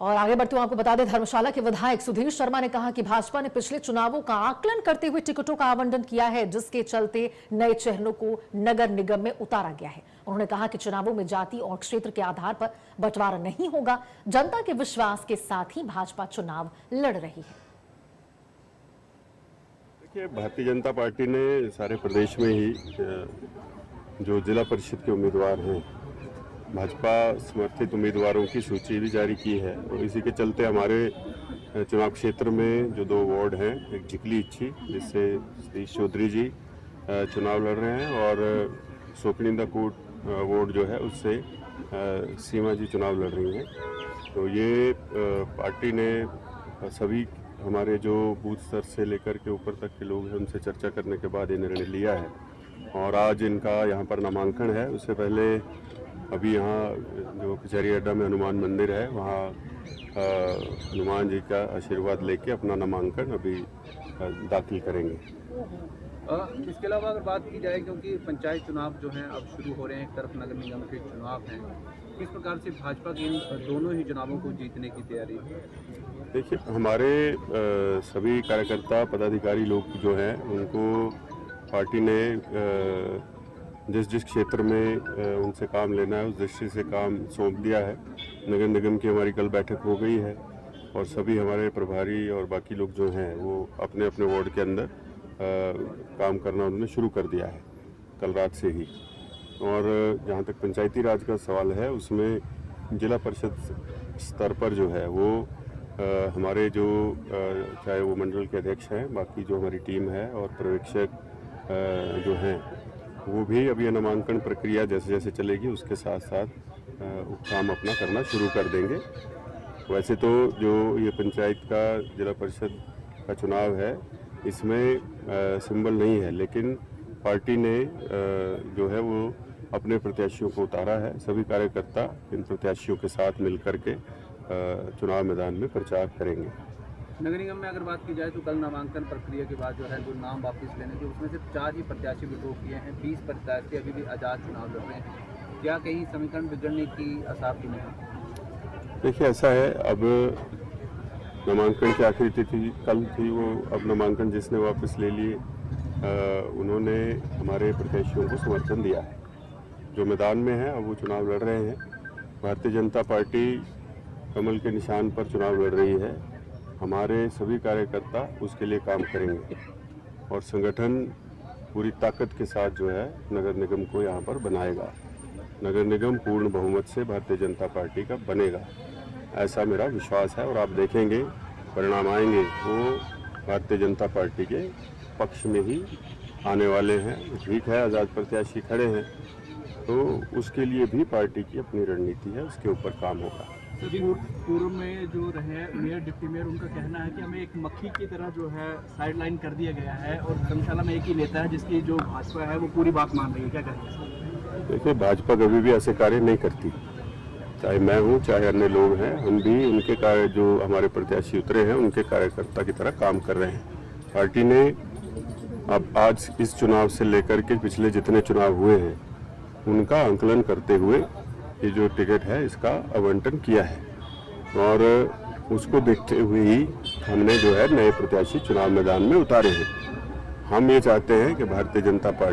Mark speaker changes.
Speaker 1: और आगे बढ़ते हुए आपको बता दें, धर्मशाला के विधायक सुधीर शर्मा ने कहा कि भाजपा ने पिछले चुनावों का आकलन करते हुए टिकटों का आवंटन किया है, जिसके चलते नए चेहरों को नगर निगम में उतारा गया है। उन्होंने कहा कि चुनावों में जाति और क्षेत्र के आधार पर बंटवारा नहीं होगा। जनता के विश्वास के साथ ही भाजपा चुनाव लड़ रही है।
Speaker 2: देखिए, भारतीय जनता पार्टी ने सारे प्रदेश में ही जो जिला परिषद के उम्मीदवार हैं, भाजपा समर्थित उम्मीदवारों की सूची भी जारी की है और इसी के चलते हमारे चुनाव क्षेत्र में जो 2 वार्ड हैं, एक जिकली इच्छी जिससे सतीश चौधरी जी चुनाव लड़ रहे हैं और सोकनिंदा कोट वार्ड जो है उससे सीमा जी चुनाव लड़ रही हैं। तो ये पार्टी ने सभी हमारे जो बूथ स्तर से लेकर के ऊपर तक के लोग हैं उनसे चर्चा करने के बाद ये निर्णय लिया है और आज इनका यहाँ पर नामांकन है। उससे पहले अभी यहाँ जो कचहरी अड्डा में हनुमान मंदिर है वहाँ हनुमान जी का आशीर्वाद लेके अपना नामांकन अभी दाखिल करेंगे।
Speaker 3: इसके अलावा अगर बात की जाए, क्योंकि पंचायत चुनाव जो हैं अब शुरू हो रहे हैं, एक तरफ नगर निगम के चुनाव हैं, किस प्रकार से भाजपा की इन दोनों ही चुनावों को जीतने की तैयारी है?
Speaker 2: देखिए, हमारे सभी कार्यकर्ता पदाधिकारी लोग जो हैं उनको पार्टी ने जिस जिस क्षेत्र में उनसे काम लेना है उस दृष्टि से काम सौंप दिया है। नगर निगम की हमारी कल बैठक हो गई है और सभी हमारे प्रभारी और बाकी लोग जो हैं वो अपने अपने वार्ड के अंदर काम करना उन्होंने शुरू कर दिया है कल रात से ही। और जहाँ तक पंचायती राज का सवाल है, उसमें जिला परिषद स्तर पर जो है वो हमारे जो चाहे वो मंडल के अध्यक्ष हैं, बाकी जो हमारी टीम है और पर्यवेक्षक जो हैं वो भी अभी नामांकन प्रक्रिया जैसे जैसे चलेगी उसके साथ साथ काम अपना करना शुरू कर देंगे। वैसे तो जो ये पंचायत का जिला परिषद का चुनाव है इसमें सिंबल नहीं है, लेकिन पार्टी ने जो है वो अपने प्रत्याशियों को उतारा है। सभी कार्यकर्ता इन प्रत्याशियों के साथ मिलकर के चुनाव मैदान में प्रचार करेंगे।
Speaker 3: नगर निगम में अगर बात की जाए तो कल नामांकन प्रक्रिया के बाद जो है जो नाम वापस लेने के, उसमें से 4 ही प्रत्याशी विड्रॉ किए हैं, 20 प्रत्याशी अभी भी आज़ाद चुनाव लड़ रहे हैं। क्या कहीं समीकरण बिगड़ने की आसार तो नहीं?
Speaker 2: देखिए, ऐसा है, अब नामांकन की आखिरी तिथि कल थी, वो अब नामांकन जिसने वापस ले लिए उन्होंने हमारे प्रत्याशियों को समर्थन दिया है। जो मैदान में है अब वो चुनाव लड़ रहे हैं। भारतीय जनता पार्टी कमल के निशान पर चुनाव लड़ रही है। हमारे सभी कार्यकर्ता उसके लिए काम करेंगे और संगठन पूरी ताकत के साथ जो है नगर निगम को यहाँ पर बनाएगा। नगर निगम पूर्ण बहुमत से भारतीय जनता पार्टी का बनेगा, ऐसा मेरा विश्वास है और आप देखेंगे परिणाम आएंगे वो भारतीय जनता पार्टी के पक्ष में ही आने वाले हैं। ठीक है, आज़ाद प्रत्याशी खड़े हैं तो उसके लिए भी पार्टी की अपनी रणनीति है, उसके ऊपर काम होगा।
Speaker 3: पूर्व में जो रहे मेयर डिप्टी मेयर, उनका कहना है कि हमें एक मक्खी की तरह जो है साइड लाइन कर दिया गया है और धर्मशाला में एक ही नेता है जिसकी जो भाजपा है वो पूरी बात मान रही है। क्या कहेंगे?
Speaker 2: देखिए, भाजपा कभी भी ऐसे कार्य नहीं करती, चाहे मैं हूँ चाहे अन्य लोग हैं, हम भी उनके कार्य जो हमारे प्रत्याशी उतरे हैं उनके कार्यकर्ता की तरह काम कर रहे हैं। पार्टी ने अब आज इस चुनाव से लेकर के पिछले जितने चुनाव हुए हैं उनका आंकलन करते हुए ये जो टिकट है इसका आवंटन किया है और उसको देखते हुए ही हमने जो है नए प्रत्याशी चुनाव मैदान में उतारे हैं। हम ये चाहते हैं कि भारतीय जनता पार्टी